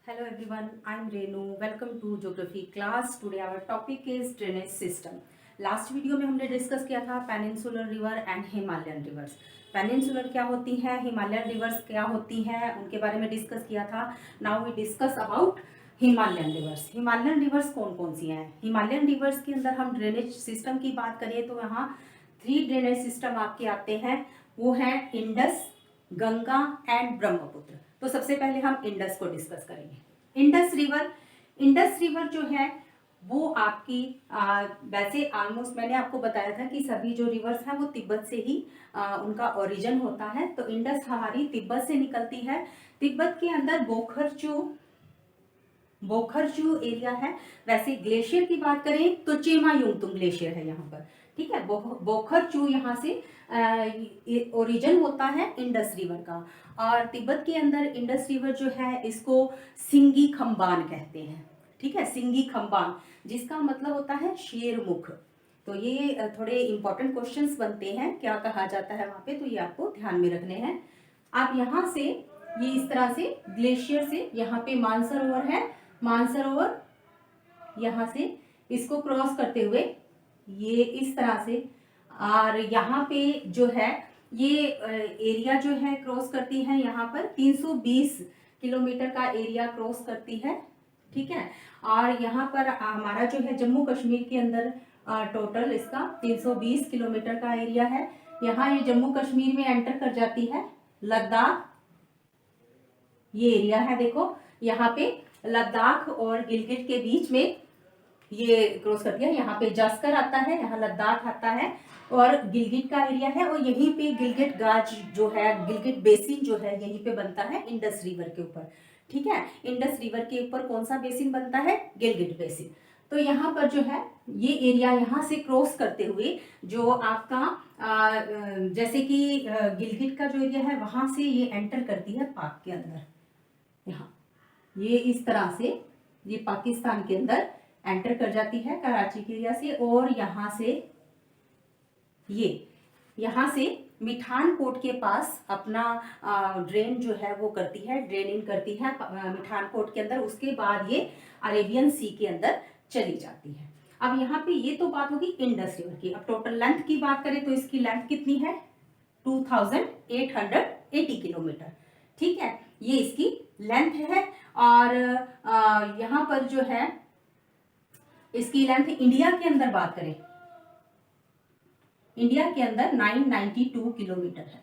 Hello everyone, I am Renu. Welcome to Geography class. Today our topic is drainage system. Last video में हमने discuss किया था peninsular river and Himalayan reverse. Peninsular क्या होती है, Himalayan reverse क्या होती हैं, उनके बारे में डिस्कस किया था। Now we discuss about Himalayan rivers. Himalayan rivers कौन कौन सी हैं? हिमालयन रिवर्स के अंदर हम ड्रेनेज सिस्टम की बात करें तो यहाँ 3 ड्रेनेज सिस्टम आपके आते हैं, वो हैं इंडस, गंगा एंड ब्रह्मपुत्र। तो सबसे पहले हम इंडस को डिस्कस करेंगे। इंडस रिवर जो है वो आपकी वैसे ऑलमोस्ट मैंने आपको बताया था कि सभी जो रिवर्स हैं वो तिब्बत से ही उनका ओरिजिन होता है। तो इंडस हमारी तिब्बत से निकलती है। तिब्बत के अंदर बोखरचू एरिया है। वैसे ग्लेशियर की बात करें तो चेमायुंगतुंग ग्लेशियर है यहाँ पर, ठीक है। बोखरचू यहाँ से ओरिजिन होता है इंडस रिवर का। और तिब्बत के अंदर इंडस रिवर जो है इसको सिंगी खम्बान कहते हैं, ठीक है। सिंगी खम्बान जिसका मतलब होता है शेरमुख। तो ये थोड़े इंपॉर्टेंट क्वेश्चंस बनते हैं, क्या कहा जाता है वहां पे, तो ये आपको ध्यान में रखने हैं। आप यहाँ से ये इस तरह से ग्लेशियर से यहाँ पे मानसरोवर है, मानसरोवर यहाँ से इसको क्रॉस करते हुए ये इस तरह से, और यहाँ पे जो है ये एरिया जो है क्रॉस करती है, यहाँ पर 320 किलोमीटर का एरिया क्रॉस करती है, ठीक है। और यहाँ पर हमारा जो है जम्मू कश्मीर के अंदर टोटल इसका 320 किलोमीटर का एरिया है। यहाँ ये जम्मू कश्मीर में एंटर कर जाती है। लद्दाख ये एरिया है, देखो यहाँ पे लद्दाख और गिलगिट के बीच में ये क्रॉस करती है। यहाँ पे जास्कर आता है, यहाँ लद्दाख आता है और गिलगिट का एरिया है। और यहीं पे गिलगिट गाज जो है, गिलगिट बेसिन जो है यहीं पे बनता है इंडस रिवर के ऊपर, ठीक है। इंडस रिवर के ऊपर कौन सा बेसिन बनता है? गिलगिट बेसिन। तो यहाँ पर जो है ये एरिया यहाँ से क्रॉस करते हुए जो आपका जैसे कि गिलगिट का जो एरिया है वहां से ये एंटर करती है पाक के अंदर। यहाँ ये इस तरह से ये पाकिस्तान के अंदर एंटर कर जाती है कराची के एरिया से। और यहाँ से ये यहाँ से मिठानकोट के पास अपना ड्रेन जो है वो करती है, ड्रेन इन करती है मिठानकोट के अंदर। उसके बाद ये अरेबियन सी के अंदर चली जाती है। अब यहाँ पे ये तो बात होगी इंडस रिवर की। अब टोटल लेंथ की बात करें तो इसकी लेंथ कितनी है? 2880 किलोमीटर, ठीक है। ये इसकी लेंथ है। और यहाँ पर जो है इसकी लेंथ इंडिया के अंदर बात करें, इंडिया के अंदर 992 किलोमीटर है,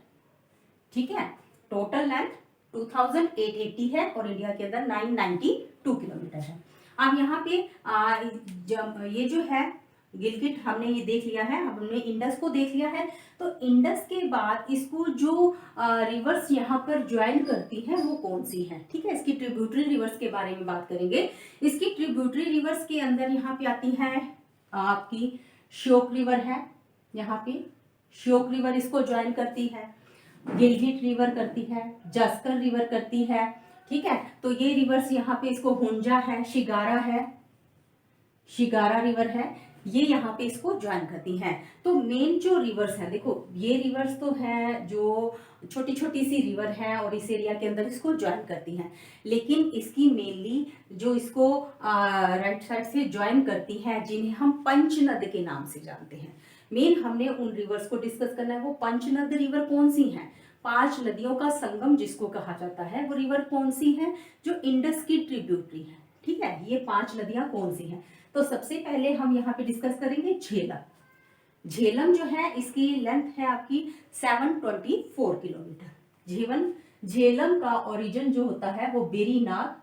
ठीक है। टोटल लेंथ 2880 है और इंडिया के अंदर 992 किलोमीटर है। अब यहाँ पे ये जो है गिलगिट हमने ये देख लिया है, हमने इंडस को देख लिया है। तो इंडस के बाद इसको जो रिवर्स यहाँ पर ज्वाइन करती है वो कौन सी है, ठीक है। इसकी ट्रिब्यूटरी रिवर्स के बारे में बात करेंगे। इसकी ट्रिब्यूटरी रिवर्स के अंदर यहाँ पे आती है आपकी श्योक रिवर है, यहाँ पे श्योक रिवर इसको ज्वाइन करती है, गिलगिट रिवर करती है, जास्कर रिवर करती है, ठीक है। तो ये रिवर्स यहाँ पे इसको हुंजा है, शिगारा है, शिगारा रिवर है, ये यहाँ पे इसको ज्वाइन करती हैं। तो मेन जो रिवर्स है, देखो ये रिवर्स तो है जो छोटी छोटी सी रिवर है और इस एरिया के अंदर इसको ज्वाइन करती हैं। लेकिन इसकी मेनली जो इसको राइट साइड से ज्वाइन करती है, जिन्हें हम पंचनद के नाम से जानते हैं। मेन हमने उन रिवर्स को डिस्कस करना है। वो पंचनद रिवर कौन सी हैं? 5 नदियों का संगम जिसको कहा जाता है, वो रिवर कौन सी है? जो इंडस की ट्रिब्यूटरी है, ठीक है। ये 5 नदियां कौन सी हैं? तो सबसे पहले हम यहाँ पे डिस्कस करेंगे झेलम। झेलम जो है इसकी लेंथ है आपकी 724 किलोमीटर। झेलम का ओरिजिन जो होता है वो बेरीनाग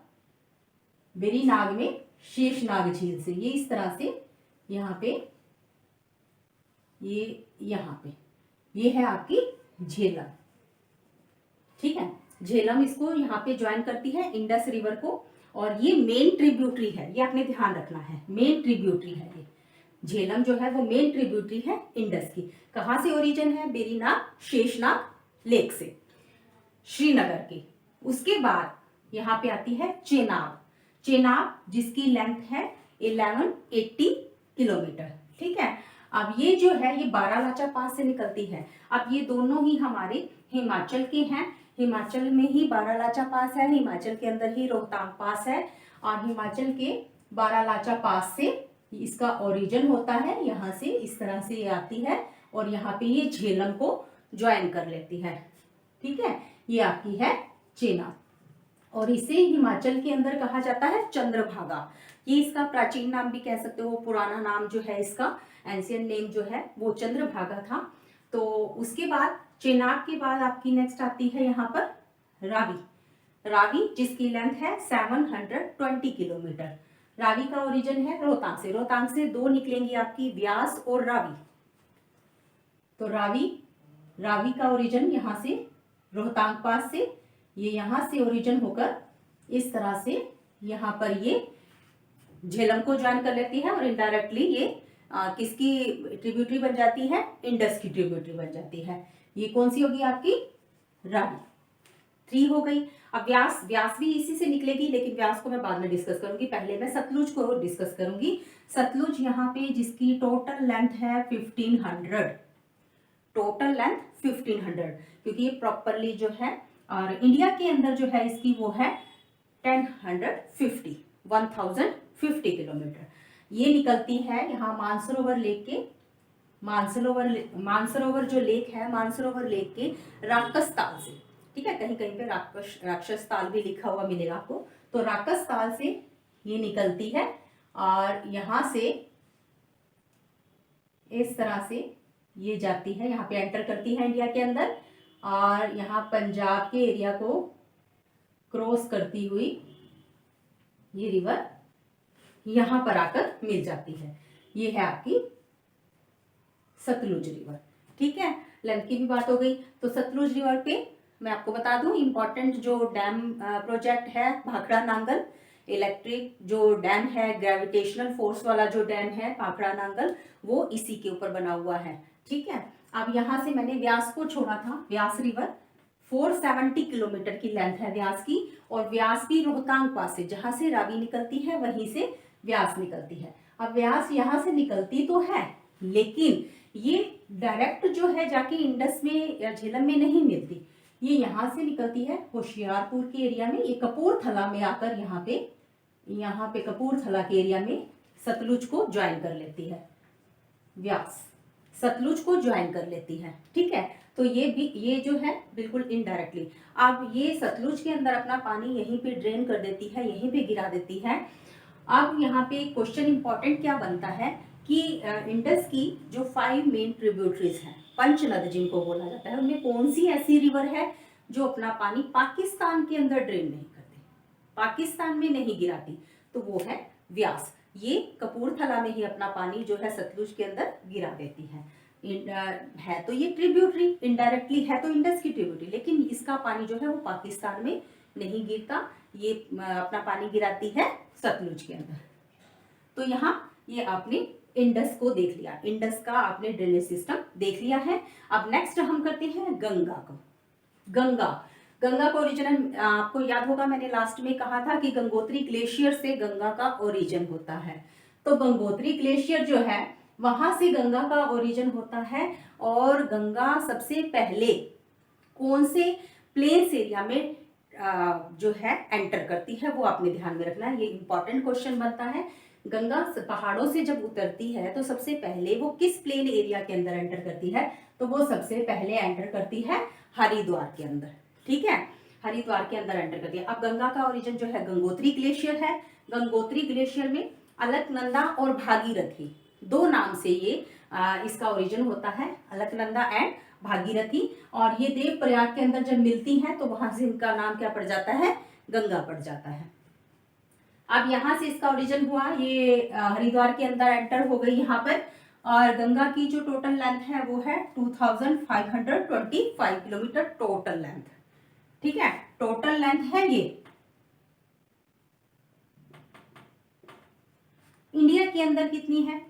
में शेषनाग झील से, ये इस तरह से यहाँ पे यहाँ पे ये है आपकी झेलम, ठीक है। झेलम इसको यहाँ पे ज्वाइन करती है इंडस रिवर को। और ये मेन ट्रिब्यूटरी है, ये आपने ध्यान रखना है, मेन ट्रिब्यूटरी है ये। झेलम जो है वो मेन ट्रिब्यूटरी है इंडस की। कहाँ से ओरिजिन है? बेरीनाग शेषनाग लेक से, श्रीनगर की। उसके बाद यहाँ पे आती है चेनाब जिसकी लेंथ है 1180 किलोमीटर, ठीक है। अब ये जो है ये बारालाचा पास से निकलती है। अब ये दोनों ही हमारे हिमाचल के हैं। हिमाचल में ही बारालाचा पास है, हिमाचल के अंदर ही रोहतांग पास है, और हिमाचल के बारालाचा पास से इसका ओरिजिन होता है, यहाँ से इस तरह से ये आती है और यहाँ पे ये झेलम को ज्वाइन कर लेती है। ठीक है, ये आपकी है चेनाब, और इसे हिमाचल के अंदर कहा जाता है चंद्रभागा। ये इसका प्राचीन नाम भी कह सकते हो, पुराना नाम जो है इसका एंशियंट नेम जो है वो चंद्रभागा था। तो उसके बाद चेनाब के बाद आपकी नेक्स्ट आती है यहाँ पर रावी। रावी जिसकी लेंथ है 720 किलोमीटर। रावी का ओरिजिन है रोहतांग से, रोहतांग से दो निकलेंगी आपकी, व्यास और रावी। तो रावी का ओरिजिन यहाँ से रोहतांग पास से, ये यहाँ से ओरिजिन होकर इस तरह से यहाँ पर ये झेलम को ज्वाइन कर लेती है, और इनडायरेक्टली ये किसकी ट्रिब्यूटरी बन जाती है, इंडस की ट्रिब्यूटरी बन जाती है। ये कौन सी होगी आपकी, रावी। 3 हो गई। अब व्यास भी इसी से निकलेगी, लेकिन व्यास को मैं बाद में डिस्कस करूंगी, पहले मैं सतलुज को डिस्कस करूंगी। सतलुज यहाँ पे जिसकी टोटल लेंथ है 1500, टोटल लेंथ 1500, क्योंकि ये प्रॉपरली जो है, और इंडिया के अंदर जो है इसकी वो है 1050 किलोमीटर। ये निकलती है यहाँ मानसरोवर लेक के, मानसरोवर जो लेक है, मानसरोवर लेक के राक्षस ताल से। ठीक है, कहीं कहीं पे राक्षस ताल भी लिखा हुआ मिलेगा आपको। तो राक्षस ताल से ये निकलती है और यहाँ से इस तरह से ये जाती है, यहाँ पे एंटर करती है इंडिया के अंदर, और यहाँ पंजाब के एरिया को क्रॉस करती हुई ये रिवर यहाँ पर आकर मिल जाती है। ये है आपकी सतलुज रिवर। ठीक है, लेंथ की भी बात हो गई। तो सतलुज रिवर पे मैं आपको बता दूं, इम्पोर्टेंट जो डैम प्रोजेक्ट है भाखड़ा नांगल, इलेक्ट्रिक जो डैम है, ग्रेविटेशनल फोर्स वाला जो डैम है भाखड़ा नांगल, वो इसी के ऊपर बना हुआ है। ठीक है, अब यहाँ से मैंने व्यास को छोड़ा था, व्यास रिवर 470 किलोमीटर की लेंथ है व्यास की, और व्यास भी रोहतांग पास से, जहां से रावी निकलती है वहीं से व्यास निकलती है। अब व्यास यहाँ से निकलती तो है, लेकिन ये डायरेक्ट जो है जाके इंडस में या झेलम में नहीं मिलती, ये यहाँ से निकलती है होशियारपुर के एरिया में, ये कपूरथला में आकर यहाँ पे कपूरथला के एरिया में सतलुज को ज्वाइन कर लेती है, व्यास सतलुज को ज्वाइन कर लेती है। ठीक है, तो ये जो है बिल्कुल इनडायरेक्टली। अब ये सतलुज के अंदर अपना पानी यहीं पे ड्रेन कर देती है, यहीं पे गिरा देती है। अब यहाँ पे क्वेश्चन इंपॉर्टेंट क्या बनता है कि इंडस की जो 5 मेन ट्रिब्यूटरीज हैं, पंचनद जिनको बोला जाता है, उनमें कौन सी ऐसी रिवर है जो अपना पानी पाकिस्तान के अंदर ड्रेन नहीं करती, पाकिस्तान में नहीं गिराती? तो वो है व्यास। ये कपूरथला में ही अपना पानी जो है सतलुज के अंदर गिरा देती है तो ये ट्रिब्यूटरी, इनडायरेक्टली है तो इंडस की ट्रिब्यूटरी, लेकिन इसका पानी जो है वो पाकिस्तान में नहीं गिरता, ये अपना पानी गिराती है सतलुज के अंदर। तो यहाँ ये आपने इंडस को देख लिया, इंडस का आपने ड्रेनेज सिस्टम देख लिया है। अब नेक्स्ट हम करते हैं गंगा को। गंगा का ओरिजिन आपको याद होगा, मैंने लास्ट में कहा था कि गंगोत्री ग्लेशियर से गंगा का ओरिजिन होता है। तो गंगोत्री ग्लेशियर जो है वहां से गंगा का ओरिजिन होता है, और गंगा सबसे पहले कौन से प्लेन्स एरिया में जो है एंटर करती है, वो आपने ध्यान में रखना है, ये इंपॉर्टेंट क्वेश्चन बनता है। गंगा पहाड़ों से जब उतरती है तो सबसे पहले वो किस प्लेन एरिया के अंदर एंटर करती है? तो वो सबसे पहले एंटर करती है हरिद्वार के अंदर। ठीक है, हरिद्वार के अंदर एंटर करती है। अब गंगा का ओरिजिन जो है गंगोत्री ग्लेशियर है। गंगोत्री ग्लेशियर में अलकनंदा और भागीरथी दो नाम से ये इसका ओरिजिन होता है, अलकनंदा एंड भागीरथी। और ये देवप्रयाग के अंदर जब मिलती हैं तो वहां से इनका नाम क्या पड़ जाता है? गंगा पड़ जाता है। अब यहाँ से इसका ओरिजिन हुआ, ये हरिद्वार के अंदर एंटर हो गई यहाँ पर, और गंगा की जो टोटल लेंथ है वो है 2525 किलोमीटर टोटल लेंथ। ठीक है, टोटल लेंथ है ये। इंडिया के अंदर कितनी है?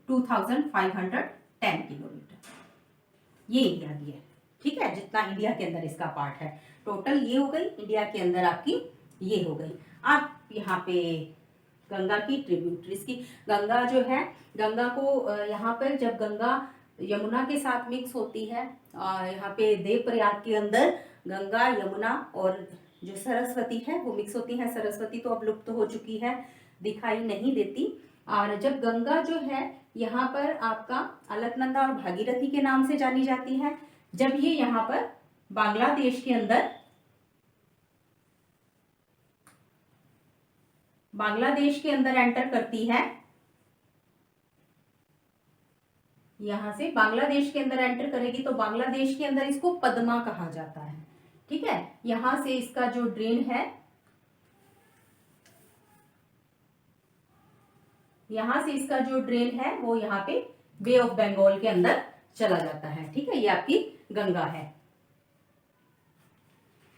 2510 किलोमीटर ये एरिया दी है। ठीक है, जितना इंडिया के अंदर इसका पार्ट है, टोटल ये हो गई, इंडिया के अंदर आपकी ये हो गई। अब यहाँ पे गंगा की ट्रिब्यूटरीज की, गंगा जो है, गंगा को यहाँ पर जब गंगा यमुना के साथ मिक्स होती है, यहाँ पे देवप्रयाग के अंदर गंगा यमुना और जो सरस्वती है वो मिक्स होती है। सरस्वती तो अब लुप्त तो हो चुकी है, दिखाई नहीं देती। और जब गंगा जो है यहाँ पर आपका अलकनंदा और भागीरथी के नाम से जानी जाती है, जब ये यहाँ पर बांग्लादेश के अंदर एंटर करती है, यहां से बांग्लादेश के अंदर एंटर करेगी तो बांग्लादेश के अंदर इसको पद्मा कहा जाता है। ठीक है, यहां से इसका जो ड्रेन है, यहां से इसका जो ड्रेन है वो यहाँ पे बे ऑफ बंगाल के अंदर चला जाता है। ठीक है, ये आपकी गंगा है।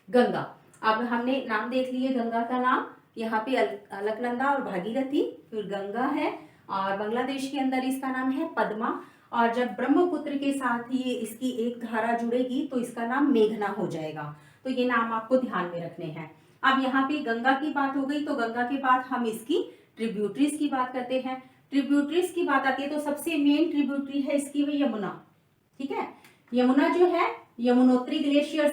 गंगा, अब हमने नाम देख लिए गंगा का नाम, यहाँ पे अलकनंदा और भागीरथी, फिर गंगा है, और बांग्लादेश के अंदर इसका नाम है पद्मा। और जब ब्रह्मपुत्र के साथ ये इसकी एक धारा जुड़ेगी तो इसका नाम मेघना हो जाएगा। तो ये नाम आपको ध्यान में रखने हैं। अब यहाँ पे गंगा की बात हो गई, तो गंगा के बाद हम इसकी ट्रिब्यूटरीज की बात करते हैं। ट्रिब्यूटरीज की बात आती है तो सबसे मेन ट्रिब्यूटरी है इसकी वो यमुना। ठीक है, यमुना जो है यमुनोत्री ग्लेशियर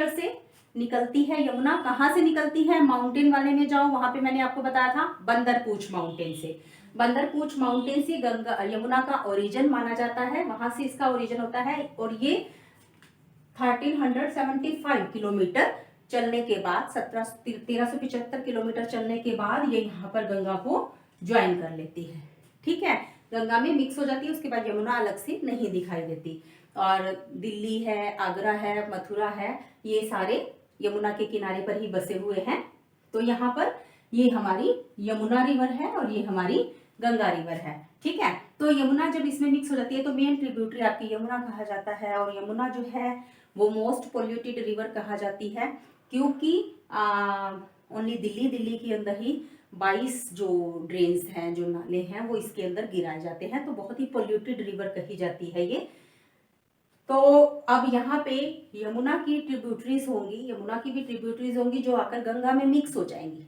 से निकलती है। यमुना कहाँ से निकलती है? माउंटेन वाले में जाओ, वहां पे मैंने आपको बताया था बंदरपूछ माउंटेन से। बंदरपूछ माउंटेन से गंगा यमुना का ओरिजिन माना जाता है, वहां से इसका ओरिजिन होता है। और ये 1375 किलोमीटर चलने के बाद, 1375 किलोमीटर चलने के बाद ये यहाँ पर गंगा को ज्वाइन कर लेती है। ठीक है, गंगा में मिक्स हो जाती है, उसके बाद यमुना अलग से नहीं दिखाई देती। और दिल्ली है, आगरा है, मथुरा है, ये सारे यमुना के किनारे पर ही बसे हुए हैं। तो यहाँ पर ये हमारी यमुना रिवर है और ये हमारी गंगा रिवर है। ठीक है, तो यमुना जब इसमें मिक्स हो जाती है तो मेन ट्रिब्यूटरी आपकी यमुना कहा जाता है। और यमुना जो है वो मोस्ट पोल्यूटेड रिवर कहा जाती है, क्योंकि ओनली दिल्ली के अंदर ही 22 जो ड्रेन्स हैं, जो नाले हैं, वो इसके अंदर गिराए जाते हैं। तो बहुत ही पोल्यूटेड रिवर कही जाती है ये। तो अब यहाँ पे यमुना की ट्रिब्यूटरीज होंगी, यमुना की भी ट्रिब्यूटरीज होंगी जो आकर गंगा में मिक्स हो जाएंगी।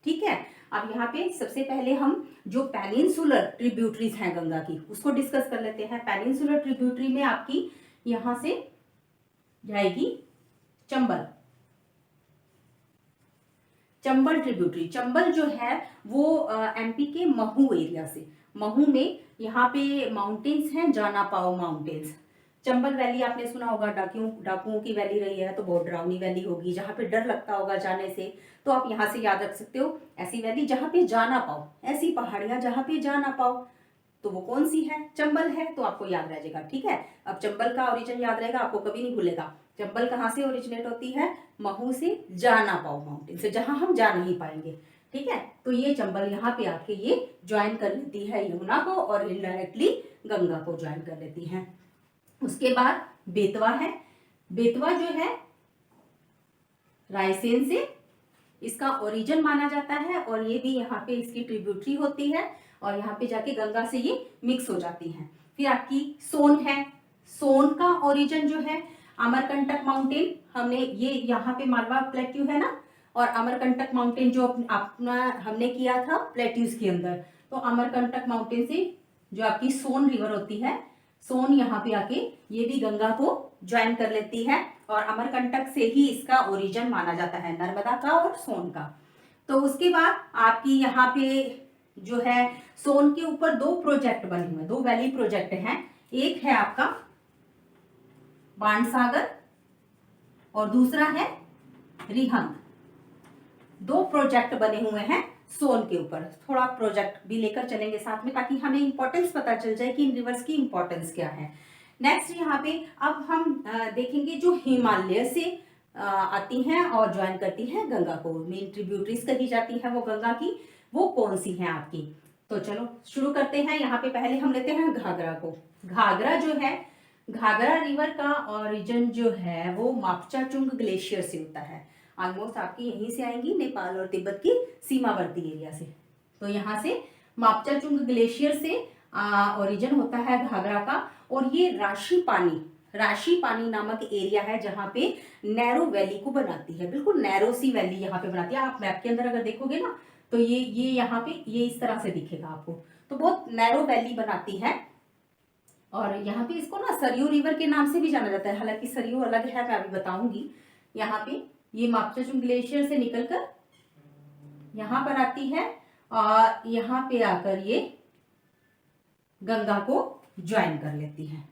ठीक है, अब यहाँ पे सबसे पहले हम जो पेनिनसुलर ट्रिब्यूटरीज हैं गंगा की उसको डिस्कस कर लेते हैं। पेनिनसुलर ट्रिब्यूटरी में आपकी यहाँ से जाएगी चंबल ट्रिब्यूटरी। चंबल जो है वो एमपी के महू एरिया से, महू में यहाँ पे माउंटेन्स हैं, जाना पाओ माउंटेन्स। चंबल वैली आपने सुना होगा, डाकुओं की वैली रही है तो बहुत डरावनी वैली होगी, जहाँ पे डर लगता होगा जाने से। तो आप यहाँ से याद रख सकते हो ऐसी वैली जहाँ पे जाना पाओ, ऐसी पहाड़ियां जहाँ पे जाना पाओ, तो वो कौन सी है? चंबल है, तो आपको याद रह जाएगा। ठीक है, अब चंबल का ओरिजिन याद रहेगा, आपको कभी नहीं भूलेगा। चंबल कहाँ से ओरिजिनेट होती है? महू से, जाना पाओ माउंटेन से, जहां हम जा नहीं पाएंगे। ठीक है, तो ये चंबल यहाँ पे आके ये ज्वाइन कर लेती है यमुना को और इनडायरेक्टली गंगा को ज्वाइन कर लेती है। उसके बाद बेतवा है। बेतवा जो है रायसेन से इसका ओरिजिन माना जाता है, और ये भी यहाँ पे इसकी ट्रिब्यूटरी होती है और यहाँ पे जाके गंगा से ये मिक्स हो जाती है। फिर आपकी सोन है। सोन का ओरिजिन जो है अमरकंटक माउंटेन, हमने ये यहाँ पे मालवा प्लेट्यू है ना, और अमरकंटक माउंटेन जो अपना हमने किया था प्लेट्यूज के अंदर, तो अमरकंटक माउंटेन से जो आपकी सोन रिवर होती है, सोन यहाँ पे आके ये भी गंगा को ज्वाइन कर लेती है। और अमरकंटक से ही इसका ओरिजिन माना जाता है, नर्मदा का और सोन का। तो उसके बाद आपकी यहाँ पे जो है सोन के ऊपर 2 प्रोजेक्ट बने हुए, 2 वैली प्रोजेक्ट हैं। एक है आपका बाणसागर और दूसरा है रिहंद। 2 प्रोजेक्ट बने हुए हैं सोन के ऊपर। थोड़ा प्रोजेक्ट भी लेकर चलेंगे साथ में, ताकि हमें इंपॉर्टेंस पता चल जाए कि इन रिवर्स की इंपॉर्टेंस क्या है। नेक्स्ट यहाँ पे अब हम देखेंगे जो हिमालय से आती हैं और ज्वाइन करती हैं गंगा को, मेन ट्रिब्यूटरीज कही जाती है वो गंगा की, वो कौन सी हैं आपकी। तो चलो शुरू करते हैं। यहाँ पे पहले हम लेते हैं घाघरा को। घाघरा जो है, घाघरा रिवर का ओरिजिन जो है वो मापचाचुंग ग्लेशियर से होता है। ऑलमोस्ट आपकी यहीं से आएंगी, नेपाल और तिब्बत की सीमावर्ती एरिया से। तो यहाँ से मापचाचुंग ग्लेशियर से ओरिजिन होता है घाघरा का। और ये राशि पानी नामक एरिया है जहाँ पे नैरो वैली को बनाती है, बिल्कुल नैरो सी वैली यहाँ पे बनाती है। आप मैप के अंदर अगर देखोगे ना तो ये यहाँ पे ये इस तरह से दिखेगा आपको, तो बहुत नैरो वैली बनाती है। और यहाँ पे इसको ना सरयू रिवर के नाम से भी जाना जाता है, हालांकि सरयू अलग है, मैं अभी बताऊंगी। यहाँ पे ये मापचाचुंग ग्लेशियर से निकलकर यहाँ पर आती है और यहाँ पे आकर ये गंगा को ज्वाइन कर लेती है।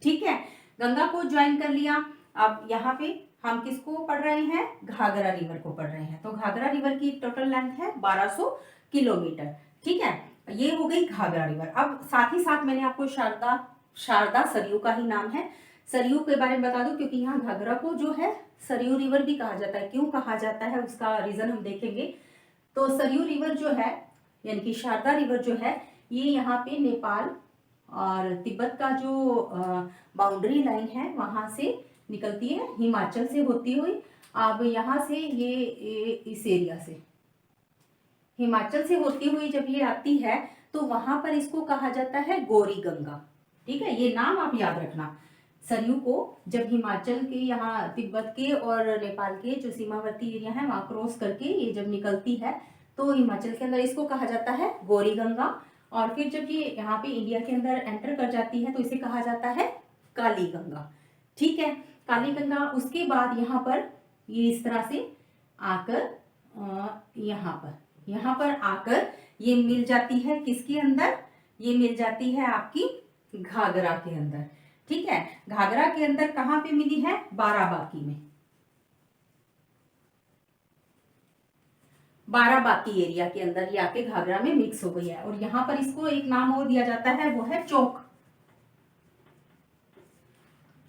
ठीक है, गंगा को ज्वाइन कर लिया। अब यहाँ पे हम किसको पढ़ रहे हैं, घाघरा रिवर को पढ़ रहे हैं। तो घाघरा रिवर की टोटल लेंथ है 1200 किलोमीटर। ठीक है, ये हो गई घाघरा रिवर। अब साथ ही साथ मैंने आपको शारदा सरयू का ही नाम है, सरयू के बारे में बता दूं, क्योंकि यहाँ घाघरा को जो है सरयू रिवर भी कहा जाता है। क्यों कहा जाता है उसका रीजन हम देखेंगे। तो सरयू रिवर जो है यानी कि शारदा रिवर जो है, ये यहाँ पे नेपाल और तिब्बत का जो बाउंड्री लाइन है वहां से निकलती है, हिमाचल से होती हुई। अब यहाँ से ये इस एरिया से हिमाचल से होती हुई जब ये आती है तो वहां पर इसको कहा जाता है गौरी गंगा। ठीक है, ये नाम आप याद रखना। सरयू को जब हिमाचल के यहाँ तिब्बत के और नेपाल के जो सीमावर्ती एरिया है वहां क्रॉस करके ये जब निकलती है तो हिमाचल के अंदर इसको कहा जाता है गौरी गंगा। और फिर जब ये यहाँ पे इंडिया के अंदर एंटर कर जाती है तो इसे कहा जाता है काली गंगा। ठीक है, काली गंगा। उसके बाद यहाँ पर ये इस तरह से आकर यहाँ पर आकर ये मिल जाती है किसके अंदर, ये मिल जाती है आपकी घाघरा के अंदर। ठीक है, घाघरा के अंदर कहाँ पे मिली है, बाराबांकी में, बाराबांकी एरिया के अंदर ये आके घाघरा में मिक्स हो गई है। और यहाँ पर इसको एक नाम और दिया जाता है, वो है चौक,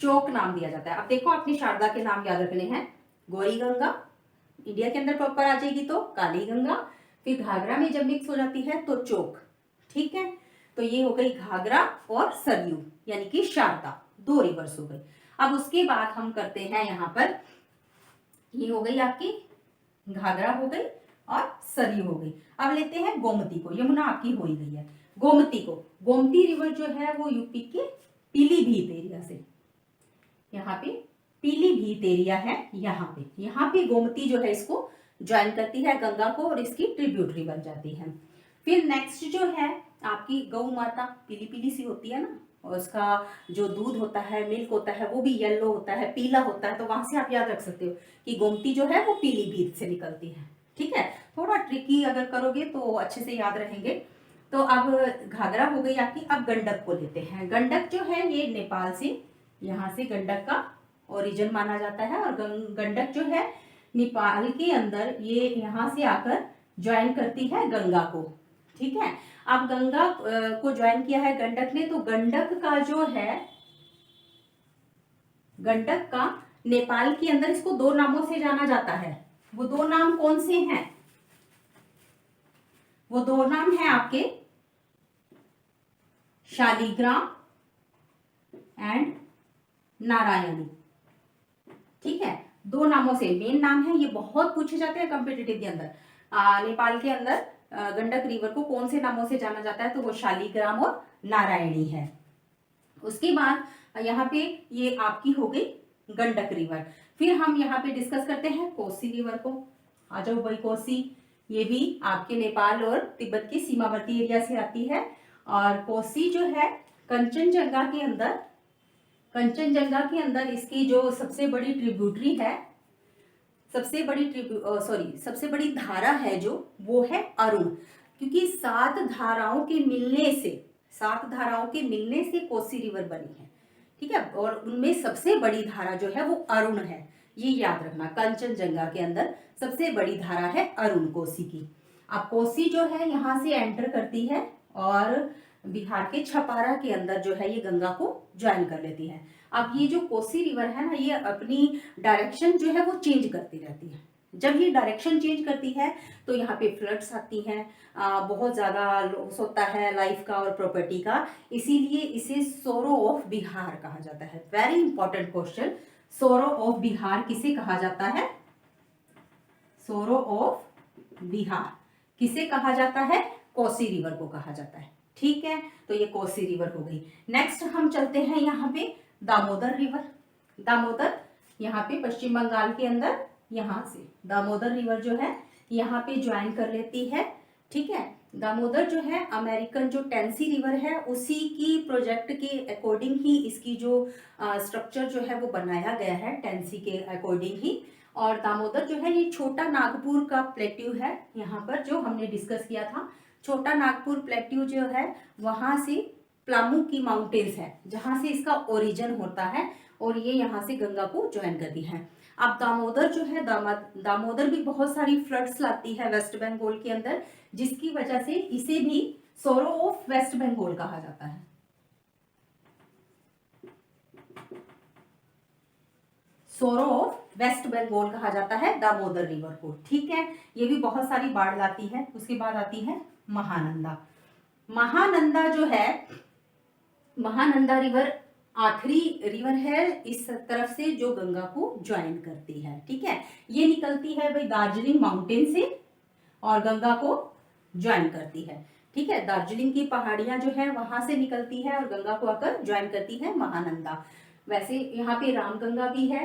चौक नाम दिया जाता है। अब देखो अपनी शारदा के नाम याद रखने हैं, गौरी गंगा इंडिया के अंदर प्रॉपर आ जाएगी तो काली गंगा, फिर घाघरा में जब मिक्स हो जाती है तो चौक। ठीक है, तो ये हो गई घाघरा और सरयू यानी कि शारदा, 2 रिवर्स हो गई। अब उसके बाद हम करते हैं यहाँ पर, ये हो गई आपकी घाघरा हो गई और सरयू हो गई। अब लेते हैं गोमती को, यमुना आपकी हो ही गई है। गोमती को, गोमती रिवर जो है वो यूपी के पीलीभीत एरिया से, यहाँ पे पीलीभीत एरिया है, यहाँ पे गोमती जो है इसको ज्वाइन करती है गंगा को और इसकी ट्रिब्यूटरी बन जाती है। फिर नेक्स्ट जो है आपकी गौ माता, पीली पीली सी होती है ना, और उसका जो दूध होता है, मिल्क होता है, वो भी येलो होता है, पीला होता है। तो वहां से आप याद रख सकते हो कि गोमती जो है वो पीलीभीत से निकलती है। ठीक है, थोड़ा ट्रिकी अगर करोगे तो अच्छे से याद रहेंगे। तो अब घाघरा हो गई आपकी। अब गंडक को लेते हैं। गंडक जो है ये नेपाल से, यहाँ से गंडक का ओरिजिन माना जाता है। और गंडक जो है नेपाल के अंदर ये यहाँ से आकर ज्वाइन करती है गंगा को। ठीक है, अब गंगा को ज्वाइन किया है गंडक ने, तो गंडक का जो है, गंडक का नेपाल के अंदर इसको 2 नामों से जाना जाता है। वो 2 नाम कौन से हैं, वो 2 नाम है आपके शालिग्राम एंड नारायणी। ठीक है, 2 नामों से मेन नाम है, ये बहुत पूछे जाते हैं कॉम्पिटिटिव के अंदर। नेपाल के अंदर गंडक रिवर को कौन से नामों से जाना जाता है, तो वो शालिग्राम और नारायणी है। उसके बाद यहाँ पे ये आपकी हो गई गंडक रिवर। फिर हम यहाँ पे डिस्कस करते हैं कोसी रिवर को। आ जाओ भाई, कोसी, ये भी आपके नेपाल और तिब्बत की सीमावर्ती एरिया से आती है। और कोसी जो है कंचनजंगा के अंदर, कंचनजंगा के अंदर इसकी जो सबसे बड़ी ट्रिब्यूटरी है, सबसे बड़ी धारा है जो, वो है अरुण। क्योंकि 7 धाराओं के मिलने से कोसी रिवर बनी है। ठीक है, और उनमें सबसे बड़ी धारा जो है वो अरुण है, ये याद रखना। कंचनजंगा के अंदर सबसे बड़ी धारा है अरुण कोसी की। अब कोसी जो है यहाँ से एंटर करती है और बिहार के छपारा के अंदर जो है ये गंगा को ज्वाइन कर लेती है। अब ये जो कोसी रिवर है ना, ये अपनी डायरेक्शन जो है वो चेंज करती रहती है। जब ये डायरेक्शन चेंज करती है तो यहाँ पे फ्लड्स आती हैं, बहुत ज़्यादा लॉस होता है लाइफ का और प्रॉपर्टी का, इसीलिए इसे सोरो ऑफ बिहार कहा जाता है। वेरी इंपॉर्टेंट क्वेश्चन, सोरो ऑफ बिहार किसे कहा जाता है, सोरो ऑफ बिहार किसे कहा जाता है, कोसी रिवर को कहा जाता है। ठीक है, तो ये कोसी रिवर हो गई। नेक्स्ट हम चलते हैं यहाँ पे दामोदर रिवर। दामोदर यहाँ पे पश्चिम बंगाल के अंदर, यहाँ से दामोदर रिवर जो है यहाँ पे ज्वाइन कर लेती है। ठीक है, दामोदर जो है अमेरिकन जो टेंसी रिवर है उसी की प्रोजेक्ट के अकॉर्डिंग ही इसकी जो स्ट्रक्चर जो है वो बनाया गया है, टेंसी के अकॉर्डिंग ही। और दामोदर जो है ये छोटा नागपुर का प्लेट्यू है, यहाँ पर जो हमने डिस्कस किया था। छोटा नागपुर प्लेट्यू जो है वहां से प्लामू की माउंटेन्स है जहां से इसका ओरिजिन होता है, और ये यहाँ से गंगा को ज्वाइन करती है। अब दामोदर जो है दामोदर भी बहुत सारी फ्लड्स लाती है वेस्ट बंगाल के अंदर, जिसकी वजह से इसे भी सोरो ऑफ वेस्ट बंगाल कहा जाता है। सोरो ऑफ वेस्ट बंगाल कहा जाता है दामोदर रिवर को, ठीक है। ये भी बहुत सारी बाढ़ लाती है। उसके बाद आती है महानंदा। महानंदा जो है, महानंदा रिवर आखिरी रिवर है इस तरफ से जो गंगा को ज्वाइन करती है, ठीक है। ये निकलती है भाई दार्जिलिंग माउंटेन से और गंगा को ज्वाइन करती है, ठीक है। दार्जिलिंग की पहाड़ियां जो है वहां से निकलती है और गंगा को आकर ज्वाइन करती है महानंदा। वैसे यहाँ पे रामगंगा भी है,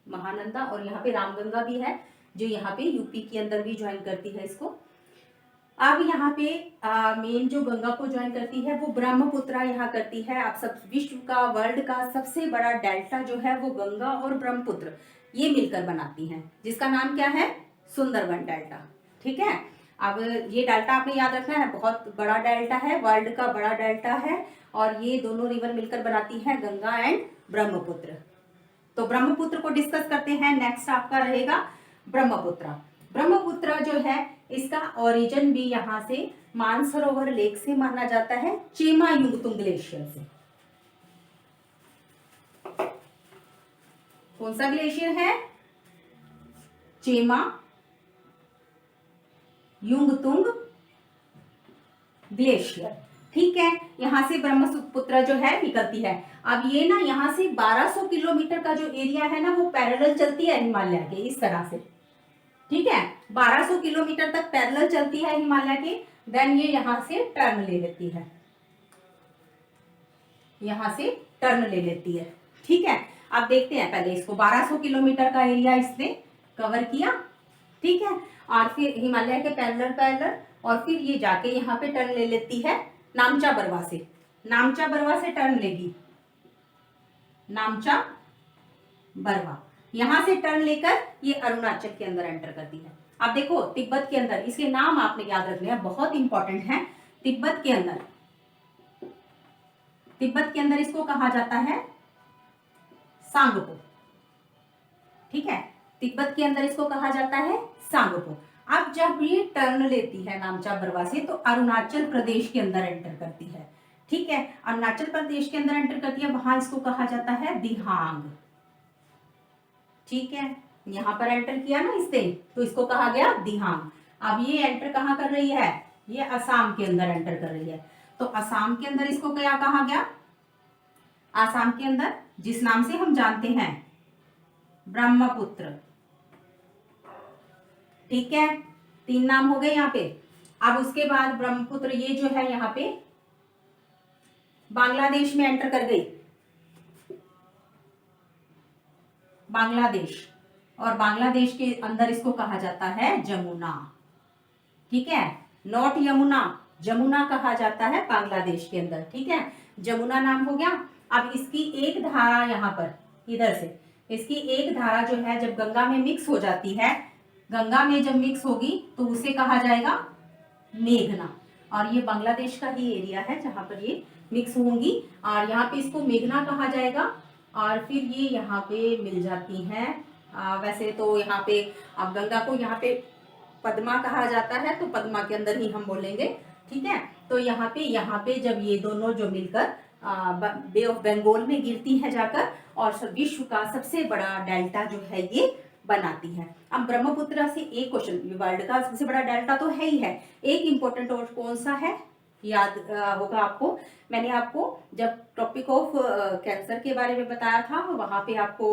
महानंदा, और यहाँ पे रामगंगा भी है जो यहाँ पे यूपी के अंदर भी ज्वाइन करती है इसको। अब यहाँ पे मेन जो गंगा को ज्वाइन करती है वो ब्रह्मपुत्रा यहाँ करती है। आप सब विश्व का, वर्ल्ड का सबसे बड़ा डेल्टा जो है वो गंगा और ब्रह्मपुत्र ये मिलकर बनाती हैं, जिसका नाम क्या है, सुंदरबन डेल्टा, ठीक है। अब ये डेल्टा आपने याद रखना है, बहुत बड़ा डेल्टा है, वर्ल्ड का बड़ा डेल्टा है, और ये दोनों रिवर मिलकर बनाती है गंगा एंड ब्रह्मपुत्र। तो ब्रह्मपुत्र को डिस्कस करते हैं। नेक्स्ट आपका रहेगा ब्रह्मपुत्रा। ब्रह्मपुत्रा जो है इसका ओरिजिन भी यहाँ से मानसरोवर लेक से माना जाता है, चेमायुंगतुंग ग्लेशियर से। कौन सा ग्लेशियर है, चेमायुंगतुंग ग्लेशियर, ठीक है। यहां से ब्रह्मपुत्र जो है निकलती है। अब ये ना यहाँ से 1200 किलोमीटर का जो एरिया है ना वो पैरेलल चलती है हिमालय के, इस तरह से, ठीक है। 1200 किलोमीटर तक पैरेलल चलती है हिमालय के, देन ये यहां से टर्न ले लेती है, यहां से टर्न ले लेती है, ठीक है। अब देखते हैं पहले इसको, 1200 किलोमीटर का एरिया इसने कवर किया, ठीक है, और फिर हिमालय के पैरेलल और फिर ये जाके यहाँ पे टर्न ले लेती है नामचा बरवा से, नामचा बरवा से टर्न लेगी, नामचा बरवा, यहां से टर्न लेकर ये अरुणाचल के अंदर एंटर करती है। अब देखो तिब्बत के अंदर, इसके नाम आपने याद रखने हैं, बहुत इंपॉर्टेंट है। तिब्बत के अंदर इसको कहा जाता है सांगपो, ठीक है। तिब्बत के अंदर इसको कहा जाता है सांगपो। अब जब ये टर्न लेती है नामचा बरवा से तो अरुणाचल प्रदेश के अंदर एंटर करती है, ठीक है। अरुणाचल प्रदेश के अंदर एंटर करती है, वहां इसको कहा जाता है दिहांग, ठीक है। यहां पर एंटर किया ना इसने तो इसको कहा गया दिहांग। अब ये एंटर कहाँ कर रही है, ये असम के अंदर एंटर कर रही है, तो असम के अंदर इसको क्या कहा गया, असम के अंदर जिस नाम से हम जानते हैं ब्रह्मपुत्र, ठीक है। 3 नाम हो गए यहाँ पे। अब उसके बाद ब्रह्मपुत्र ये जो है यहाँ पे बांग्लादेश में एंटर कर गई, बांग्लादेश, और बांग्लादेश के अंदर इसको कहा जाता है जमुना, ठीक है। नॉट यमुना, जमुना कहा जाता है बांग्लादेश के अंदर, ठीक है। जमुना नाम हो गया। अब इसकी एक धारा यहाँ पर इधर से, इसकी एक धारा जो है जब गंगा में मिक्स हो जाती है, गंगा में जब मिक्स होगी तो उसे कहा जाएगा मेघना, और ये बांग्लादेश का ही एरिया है जहां पर ये मिक्स होंगी, और यहाँ पे इसको मेघना कहा जाएगा। और फिर ये यहाँ पे मिल जाती हैं, वैसे तो यहाँ पे अब गंगा को यहाँ पे पद्मा कहा जाता है, तो पद्मा के अंदर ही हम बोलेंगे, ठीक है। तो यहाँ पे जब ये दोनों जो मिलकर बे ऑफ बंगाल में गिरती है जाकर, और विश्व का सबसे बड़ा डेल्टा जो है ये बनाती है। अब ब्रह्मपुत्र से एक क्वेश्चन, वर्ल्ड का सबसे बड़ा डेल्टा तो है ही है, एक इंपॉर्टेंट और कौन सा है याद होगा आपको, मैंने आपको जब टॉपिक ऑफ कैंसर के बारे में बताया था, वहां पे आपको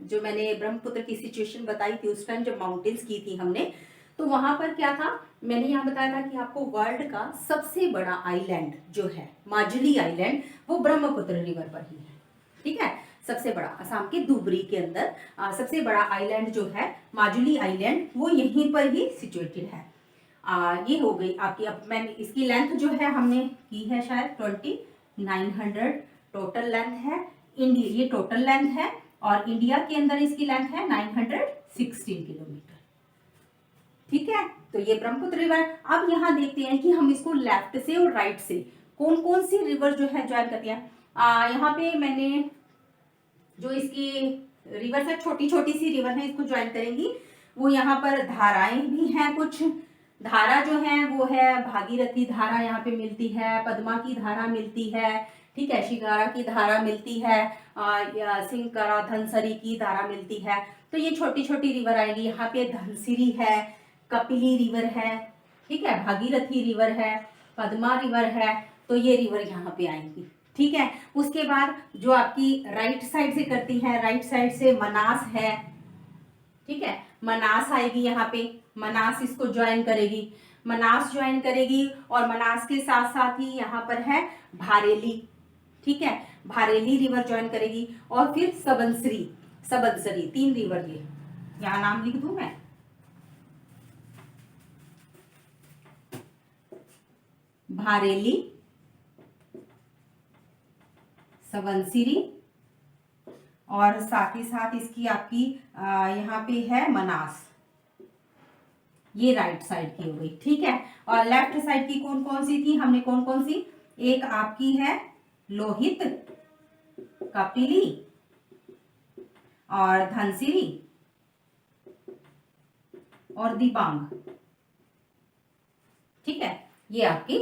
जो मैंने ब्रह्मपुत्र की सिचुएशन बताई थी उस टाइम जब माउंटेन्स की थी हमने, तो वहां पर क्या था, मैंने यहाँ बताया था कि आपको वर्ल्ड का सबसे बड़ा आइलैंड जो है माजुली आइलैंड, वो ब्रह्मपुत्र रिवर पर ही है, ठीक है। सबसे बड़ा असम के धुबरी के अंदर सबसे बड़ा आइलैंड जो है माजुली आइलैंड, वो यहीं पर ही सिचुएटेड है। ये हो गई आपकी। अब मैंने इसकी लेंथ जो है हमने की है शायद 2900 टोटल लेंथ है। इंडिया ये टोटल लेंथ है और इंडिया के अंदर इसकी लेंथ है 916 किलोमीटर। ठीक है, तो ये ब्रह्मपुत्र रिवर। अब यहाँ देखते हैं कि हम इसको लेफ्ट से और राइट से कौन कौन सी रिवर जो है ज्वाइन करती है। यहाँ पे मैंने जो इसकी रिवर है, छोटी छोटी सी रिवर है, इसको ज्वाइन करेंगी। वो यहाँ पर धाराएं भी हैं कुछ। धारा जो है वो है भागीरथी धारा यहाँ पे मिलती है, पद्मा की धारा मिलती है, ठीक है, शिकारा की धारा मिलती है, सिंकरा धनसरी की धारा मिलती है। तो ये छोटी छोटी रिवर आएगी। यहाँ पे धनसिरी है, कपिली रिवर है, ठीक है, भागीरथी रिवर है, पद्मा रिवर है। तो ये रिवर यहाँ पे आएंगी। ठीक है, उसके बाद जो आपकी राइट साइड से करती है, राइट साइड से मनास है, ठीक है, मनास आएगी यहाँ पे, मनास इसको ज्वाइन करेगी, मनास ज्वाइन करेगी। और मनास के साथ साथ ही यहाँ पर है भारेली, ठीक है, भारेली रिवर ज्वाइन करेगी। और फिर सबनसरी, सबनसरी, 3 रिवर ये यहाँ नाम लिख दूं मैं। भारेली, सबनसिरी और साथ ही साथ इसकी आपकी यहाँ पे है मनास। ये राइट साइड की हो गई। ठीक है, और लेफ्ट साइड की कौन कौन सी थी, हमने कौन कौन सी, एक आपकी है लोहित, कपिली और धनसिरी और दिबांग। ठीक है, ये आपकी,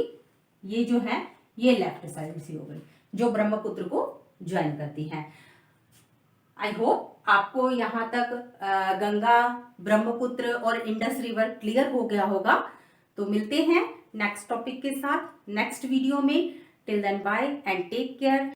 ये जो है ये लेफ्ट साइड से हो गई जो ब्रह्मपुत्र को ज्वाइन करती है। आई होप आपको यहाँ तक गंगा, ब्रह्मपुत्र और इंडस रिवर क्लियर हो गया होगा। तो मिलते हैं नेक्स्ट टॉपिक के साथ नेक्स्ट वीडियो में। Till then bye and take care.